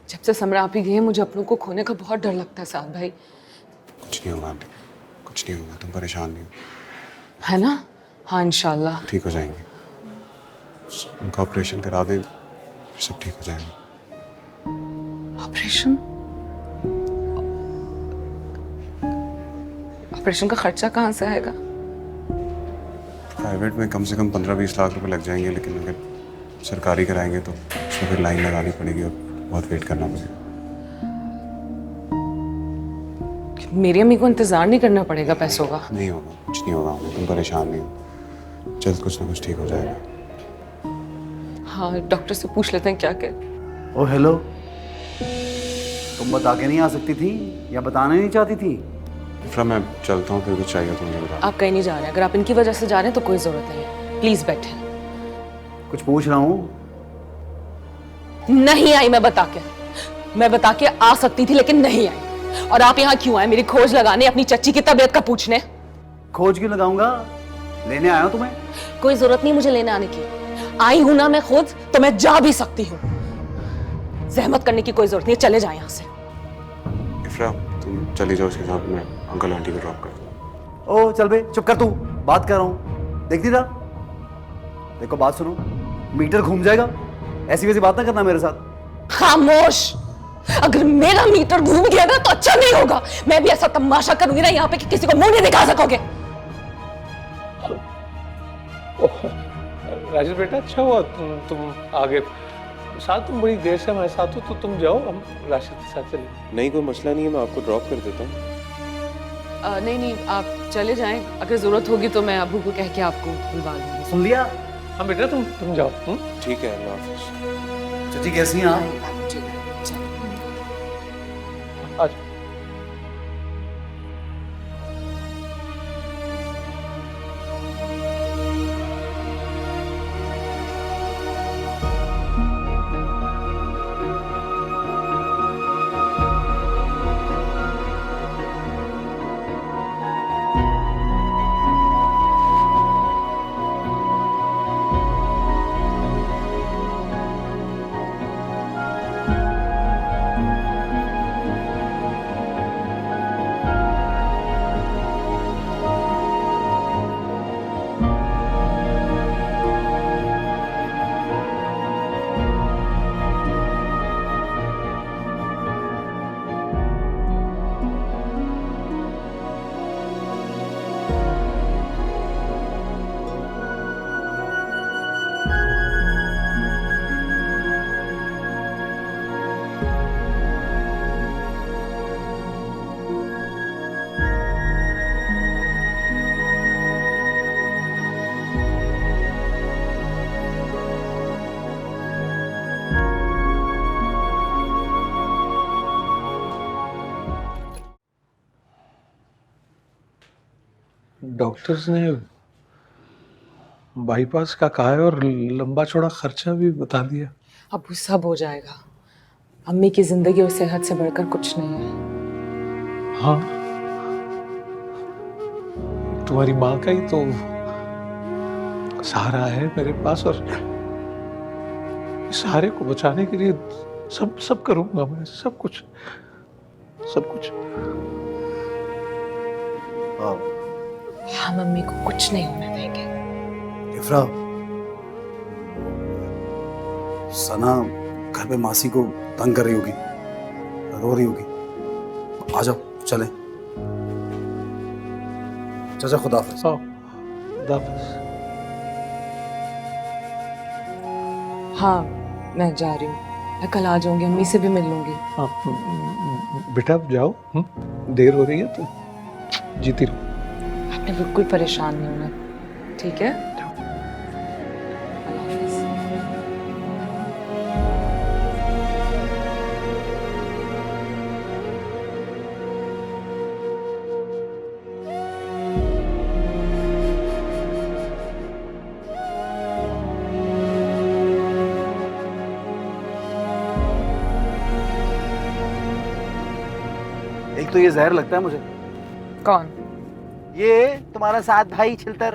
जब से समरा आप ही गई है मुझे अपनों को खोने का बहुत डर लगता है साथ भाई। कुछ नहीं होगा आंटी, कुछ नहीं होगा, तुम परेशान नहीं हो। है ना? हाँ इंशाल्लाह ठीक हो जाएंगे। उनका ऑपरेशन करा दें फिर सब ठीक हो जाएगा। ऑपरेशन? ऑपरेशन का खर्चा कहाँ से आएगा? प्राइवेट में कम से कम 15-20 लाख रुपए लग जाएंगे, लेकिन अगर सरकारी कराएंगे तो उसमें फिर लाइन लगानी पड़ेगी और बहुत वेट करना पड़ेगा। मेरी अम्मी को इंतजार नहीं करना पड़ेगा पैसों का? नहीं होगा, कुछ नहीं होगा, तुम परेशान नहीं हो, जल्द कुछ ना कुछ ठीक हो जाएगा। हाँ डॉक्टर से पूछ लेते हैं क्या कह। ओ हेलो, तुम बता के नहीं आ सकती थी या बताना नहीं चाहती थी? इफ्रा मैं चलता हूँ, फिर कुछ चाहिए तो मुझे बता। आप कहीं नहीं जा रहे, अगर आप इनकी वजह से जा रहे हैं तो कोई जरूरत नहीं है, प्लीज बैठे। कुछ पूछ रहा हूँ। नहीं आई, मैं बता के आ सकती थी लेकिन नहीं आई। और आप यहाँ क्यों आए? मेरी खोज लगाने, अपनी चच्ची की तबीयत का पूछने? खोज क्यों लगाऊंगा, लेने आया हूँ तुम्हें। कोई जरूरत नहीं मुझे लेने आने की, आई हूं ना मैं खुद, तो मैं जा भी सकती हूँ। जहमत करने की कोई जरूरत नहीं है, चले जाए यहाँ से। इफ्रा तुम चली जाओ उसके साथ, मैं अंकल आंटी को ड्रॉप करता हूँ। ओ चल बे, चुप कर तू, बात कर रहा हूँ। देखती था, देखो बात सुनो, मीटर घूम जाएगा, ऐसी वैसी बात ना करना मेरे साथ। खामोश। अगर मेरा मीटर घूम गया ना तो अच्छा नहीं होगा। मैं भी ऐसा तमाशा करूंगी ना यहाँ पे कि किसी को मुंह नहीं दिखा सकोगे। राजेश बेटा, अच्छा हुआ तुम आ गए साथ। तुम बड़ी देर से हमारे साथ हो, तो तुम जाओ, हम राशिद के साथ चले। नहीं कोई मसला नहीं है, मैं आपको ड्रॉप कर देता हूँ। नहीं आप चले जाएं, अगर जरूरत होगी तो मैं अबू को कह के आपको बुलवा लूंगी। सुन लिया? हाँ बेटा, तुम जाओ। ठीक है, अल्लाह हाफिज़। चाची कैसी हैं आप? आज डॉक्टर्स ने बाईपास का कहा है और लंबा चौड़ा खर्चा भी बता दिया। अब वो सब हो जाएगा। अम्मी की जिंदगी और सेहत से बढ़कर कुछ नहीं है। हाँ, तुम्हारी माँ का ही तो सहारा है मेरे पास, और इस सहारे को बचाने के लिए सब करूंगा मैं, सब कुछ। हम अम्मी को कुछ नहीं होने देंगे। इफ्रा, सना घर पे मासी को तंग कर रही होगी, रो रही होगी। आ जाओ चलें। चाचा खुदा हाफिज़। खुदा हाफिज़। हाँ मैं जा रही हूँ, मैं कल आ जाऊंगी, अम्मी से भी मिल लूंगी। हाँ बेटा जाओ, देर हो रही है तो जीती रहो। आपने बिल्कुल परेशान नहीं होना, ठीक है? अल्लाह हाफिज़। एक तो ये जहर लगता है मुझे। कौन? ये तुम्हारा साथ भाई छिलतर।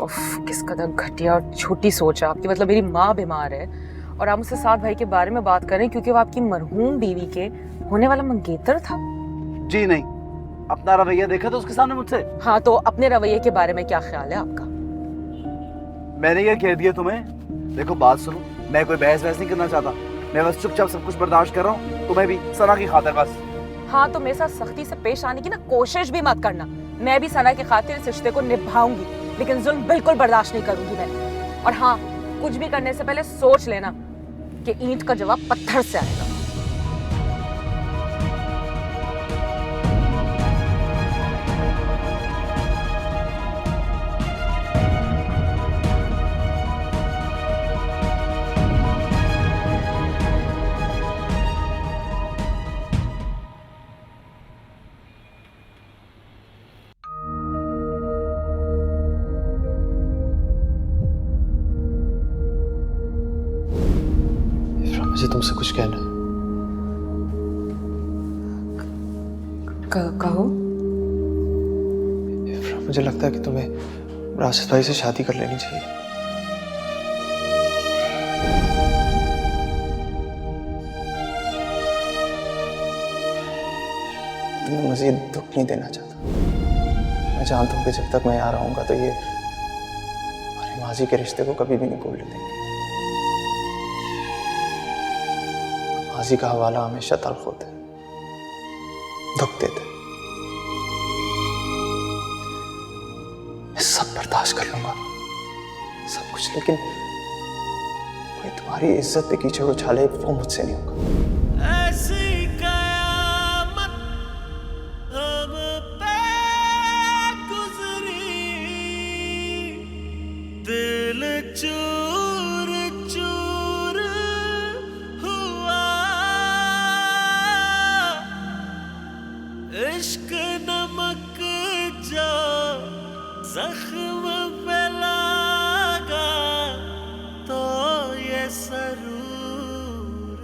उफ, किस कदर घटिया और छोटी सोच है आपकी। मतलब मेरी माँ बीमार है और आप मुझसे साद भाई के बारे में बात करें क्योंकि वो आपकी मरहूम बीवी के होने वाला मंगेतर था। जी नहीं, अपना रवैया देखा तो उसके सामने मुझसे। हाँ, तो अपने रवैये के बारे में क्या ख्याल है आपका? मैंने ये कह दिया तुम्हें। देखो बात सुनो, मैं कोई बहस वहस नहीं करना चाहता, मैं बस चुपचाप सब कुछ बर्दाश्त कर रहा हूँ, तुम्हें भी सना की खातिर बस। हाँ, तो मेरे साथ सख्ती से पेश आने की ना कोशिश भी मत करना। मैं भी सना की खातिर इस रिश्ते को निभाऊंगी, लेकिन जुल्म बिल्कुल बर्दाश्त नहीं करूंगी मैं। और हाँ, कुछ भी करने से पहले सोच लेना कि ईंट का जवाब पत्थर से आएगा। मुझे तुमसे कुछ कहना है। कहो। मुझे लगता है कि तुम्हें राशिद भाई से शादी कर लेनी चाहिए। मैं मज़ीद दुख नहीं देना चाहता। मैं जानता हूँ कि जब तक मैं यहाँ रहूँगा तो ये हमारे माजी के रिश्ते को कभी भी नहीं भूलने देंगे। माजी का हवाला हमेशा तल्ख होता है, दुख देते। मैं सब बर्दाश्त कर लूंगा, सब कुछ, लेकिन कोई तुम्हारी इज्जत पे कीचड़ उछाले वो मुझसे नहीं होगा। ऐसी कयामत हम पे गुजरी, दिल चूर चूर हुआ, इश्क नमक जो जख्म पे लगा तो ये सरूर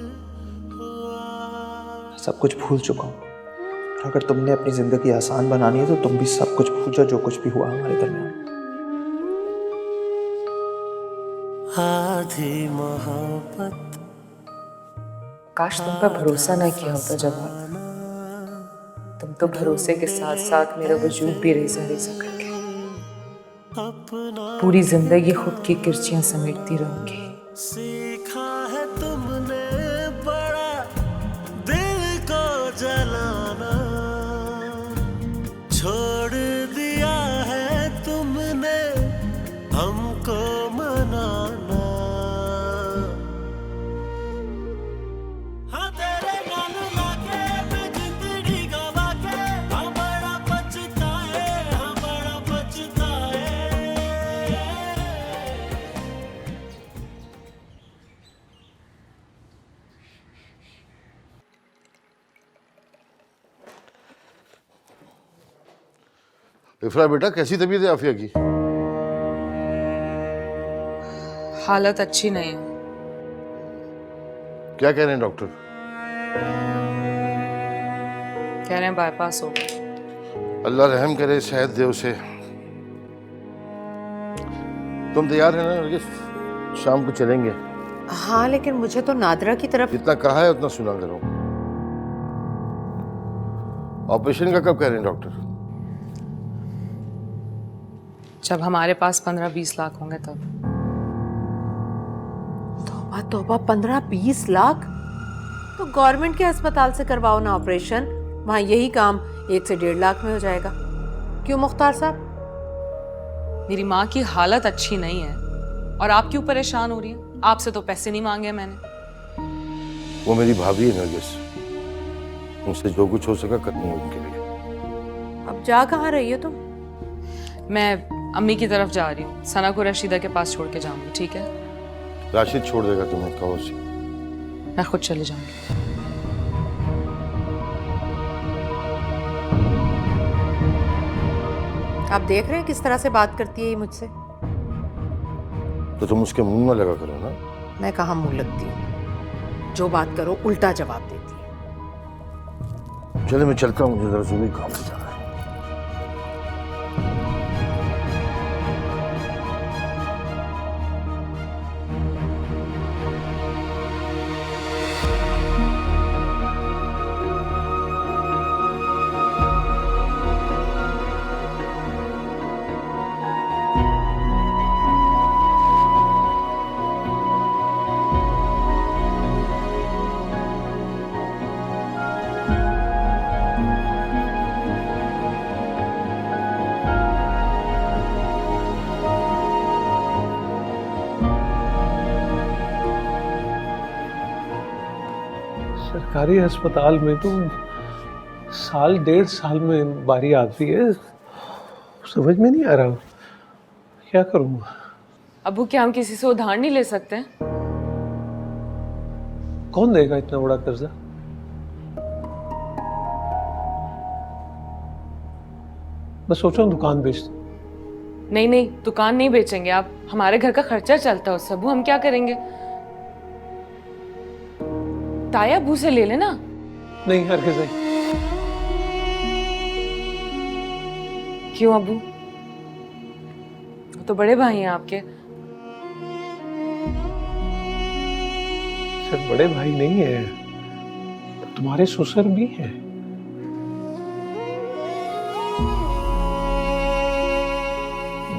हुआ। सब कुछ भूल चुका हूँ, और अगर तुमने अपनी जिंदगी आसान बनानी है तो तुम भी सब कुछ भूल जाओ जो कुछ भी हुआ हमारे दरमियान। आधी मोहब्बत काश तुम पर भरोसा ना किया होता जवाब। तुम तो भरोसे के साथ साथ मेरा वजूद भी रेजा रेजा कर गए। पूरी जिंदगी खुद की किरचियां समेटती रहूंगी। सीखा है तुमने बड़ा दिल को जलाना, छोड़ दिया है तुमने हमको मनाना। हाँ तेरे नाल लाके मैं जिंदगी गवा के, हाँ बड़ा पछताए, हाँ बड़ा पछताए। इफ्रा बेटा, कैसी तबीयत है आफिया की? हालत अच्छी नहीं है। क्या कह रहे हैं डॉक्टर? कह रहे हैं बाईपास हो गया। अल्लाह रहम करे, सेहत दे उसे। तुम तैयार है ना नरगिस? शाम को चलेंगे। हाँ, लेकिन मुझे तो नादरा की तरफ। जितना कहा है उतना सुना करो। ऑपरेशन का कब कह रहे हैं डॉक्टर? जब हमारे पास 15-20 लाख होंगे तब। तौबा तौबा, 15-20 लाख? तो गवर्नमेंट के अस्पताल से करवाओ ना ऑपरेशन, वहाँ यही काम 1 से 1.5 लाख में हो जाएगा। क्यों मुख्तार साहब? मेरी माँ की हालत अच्छी नहीं है और आप क्यों परेशान हो रही है? आपसे तो पैसे नहीं मांगे मैंने। वो मेरी भाभी है नरगिस, उनसे जो कुछ हो सका करूंगा उनके लिए। अब जा कहाँ रही हो तुम? मैं अम्मी की तरफ जा रही हूँ। सना को रशीदा के पास छोड़ के जाऊंगी, ठीक है? राशिद छोड़ देगा तुम्हें, कहो उसे। मैं खुद चले जाऊंगी। आप देख रहे हैं किस तरह से बात करती है ये मुझसे? तो तुम उसके मुंह में लगा करो ना। मैं कहाँ मुंह लगती हूँ? जो बात करो उल्टा जवाब देती है। चले मैं चलता हूँ, मुझे जरा जरूरी काम पे जाना है। सरकारी अस्पताल में तो साल 1.5 साल में बारी आती है, समझ में नहीं आ रहा क्या करूँगा। अबू क्या हम किसी से उधार नहीं ले सकते हैं? कौन देगा इतना बड़ा कर्जा? मैं सोच रहा हूँ दुकान बेच दूं। नहीं नहीं, दुकान नहीं बेचेंगे आप, हमारे घर का खर्चा चलता है उससे। अबू हम क्या करेंगे? ताया अबू से ले लेना। नहीं हरगिज़ नहीं। क्यों अबू? वो तो बड़े भाई हैं आपके। सिर्फ बड़े भाई नहीं है, तुम्हारे ससुर भी हैं।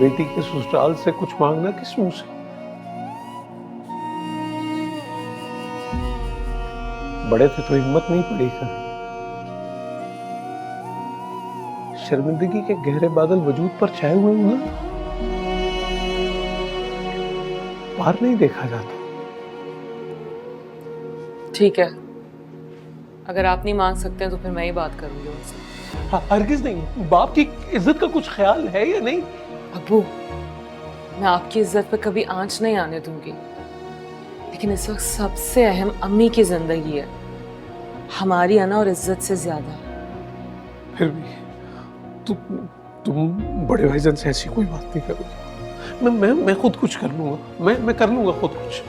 बेटी के ससुराल से कुछ मांगना किस मुंह से? बड़े थे तो हिम्मत नहीं पड़ी कर। शर्मिंदगी के गहरे बादल वजूद पर छाए हुए हूं ना, पार नहीं देखा जाता। ठीक है, अगर आप नहीं मांग सकते तो फिर मैं ही बात करूंगी उनसे। हरगिज़ नहीं। बाप की इज्जत का कुछ ख्याल है या नहीं? अबू मैं आपकी इज्जत पे कभी आंच नहीं आने दूंगी, लेकिन इस वक्त सबसे अहम अम्मी की जिंदगी है, हमारी अना और इज्जत से ज्यादा। फिर भी तुम बड़े भाईजान से ऐसी कोई बात नहीं करोगे। मैं खुद कुछ कर लूंगा। मैं कर लूंगा खुद कुछ।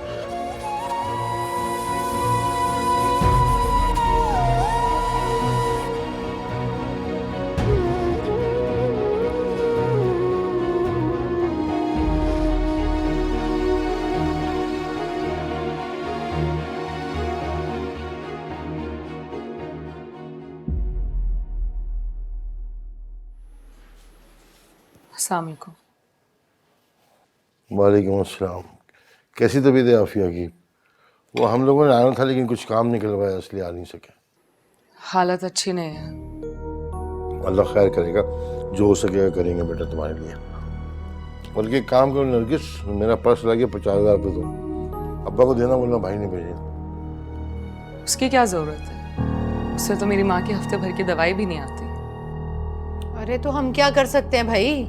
अस्सलाम वालेकुम। वालेकुम अस्सलाम। कैसी तबीयत है आफिया की? वो हम लोगों ने आना था लेकिन कुछ काम निकल पाया इसलिए आ नहीं सके। हालत अच्छी नहीं है। अल्लाह खैर करेगा, जो हो सकेगा करेंगे बेटा तुम्हारे लिए। बल्कि एक काम करो नरगिस, मेरा पर्स लगे 50,000 रुपये दो, अब्बा को देना बोलना भाई ने भेजे। उसकी क्या जरूरत है? उससे तो मेरी माँ की हफ्ते भर की दवाई भी नहीं आती। अरे तो हम क्या कर सकते हैं भाई,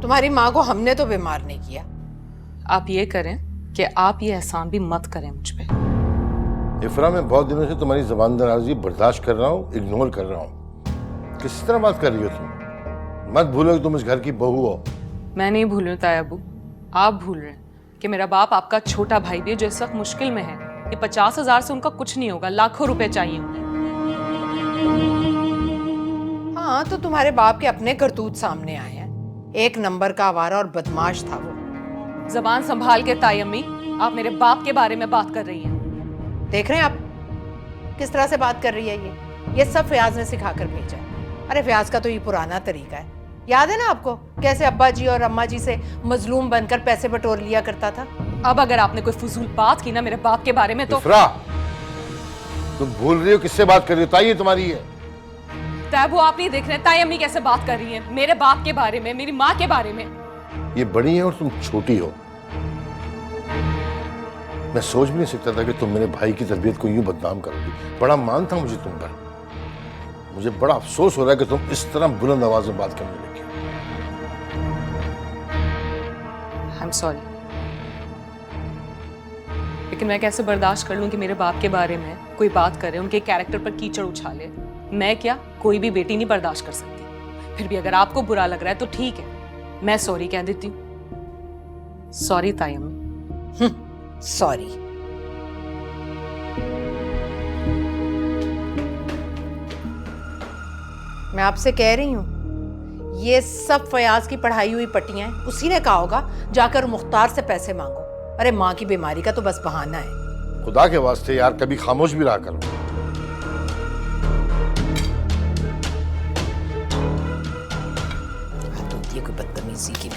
तुम्हारी माँ को हमने तो बीमार नहीं किया। आप ये करें कि आप ये एहसान भी मत करें मुझ पे। इफ्रा, मैं बहुत दिनों से तुम्हारी ज़बान दराजी बर्दाश्त कर रहा हूँ, इग्नोर कर रहा हूँ। किस तरह बात कर रही हो तुम? मत भूलो कि तुम इस घर की बहू हो। मैं नहीं भूल रही हूँ ताया अबू, आप भूल रहे हैं कि मेरा बाप आपका छोटा भाई भी है जो इस वक्त मुश्किल में है। ये 50,000 से उनका कुछ नहीं होगा, लाखों रुपए चाहिए उन्हें। हाँ तो तुम्हारे बाप के अपने करतूत सामने आए हैं। एक नंबर का आवारा और बदमाश था वो। जबान संभाल के ताई अम्मी, आप मेरे बाप के बारे में बात कर रही हैं। देख रहे हैं आप किस तरह से बात कर रही है ये सब फयाज ने सिखा कर भेजा है। अरे फयाज का तो ये पुराना तरीका है, याद है ना आपको कैसे अब्बा जी और अम्मा जी से मजलूम बनकर पैसे बटोर लिया करता था। अब अगर आपने कोई फजूल बात की ना मेरे बाप के बारे में तो इफ्रा, तुम भूल रही हो किससे बात कर रही हो? ताई ये तुम्हारी है। ताबू आप नहीं देख रहे ताई अम्मी कैसे बात कर रही हैं मेरे बाप के बारे में, मेरी माँ के बारे में। ये बड़ी है और तुम छोटी हो। मैं सोच भी नहीं सकता था कि तुम मेरे भाई की तरबियत को यूं बदनाम करोगी। बड़ा मान था मुझे तुम पर। मुझे बड़ा अफसोस हो रहा है कि तुम इस तरह बुलंद आवाज में बात करने लगी। आई एम सॉरी, लेकिन मैं कैसे बर्दाश्त कर लूं कि मेरे बाप के बारे में कोई बात करे, उनके कैरेक्टर पर कीचड़ उछाले। मैं क्या, कोई भी बेटी नहीं बर्दाश्त कर सकती। फिर भी अगर आपको बुरा लग रहा है तो ठीक है, मैं सॉरी कह देती हूँ। सॉरी ताई अम्मी। सॉरी। मैं आपसे कह रही हूँ ये सब फयाज की पढ़ाई हुई पट्टियां हैं। उसी ने कहा होगा जाकर मुख्तार से पैसे मांगो। अरे माँ की बीमारी का तो बस बहाना है। खुदा के वास्ते यार कभी खामोश भी रहा करो। कोई बदतमीजी की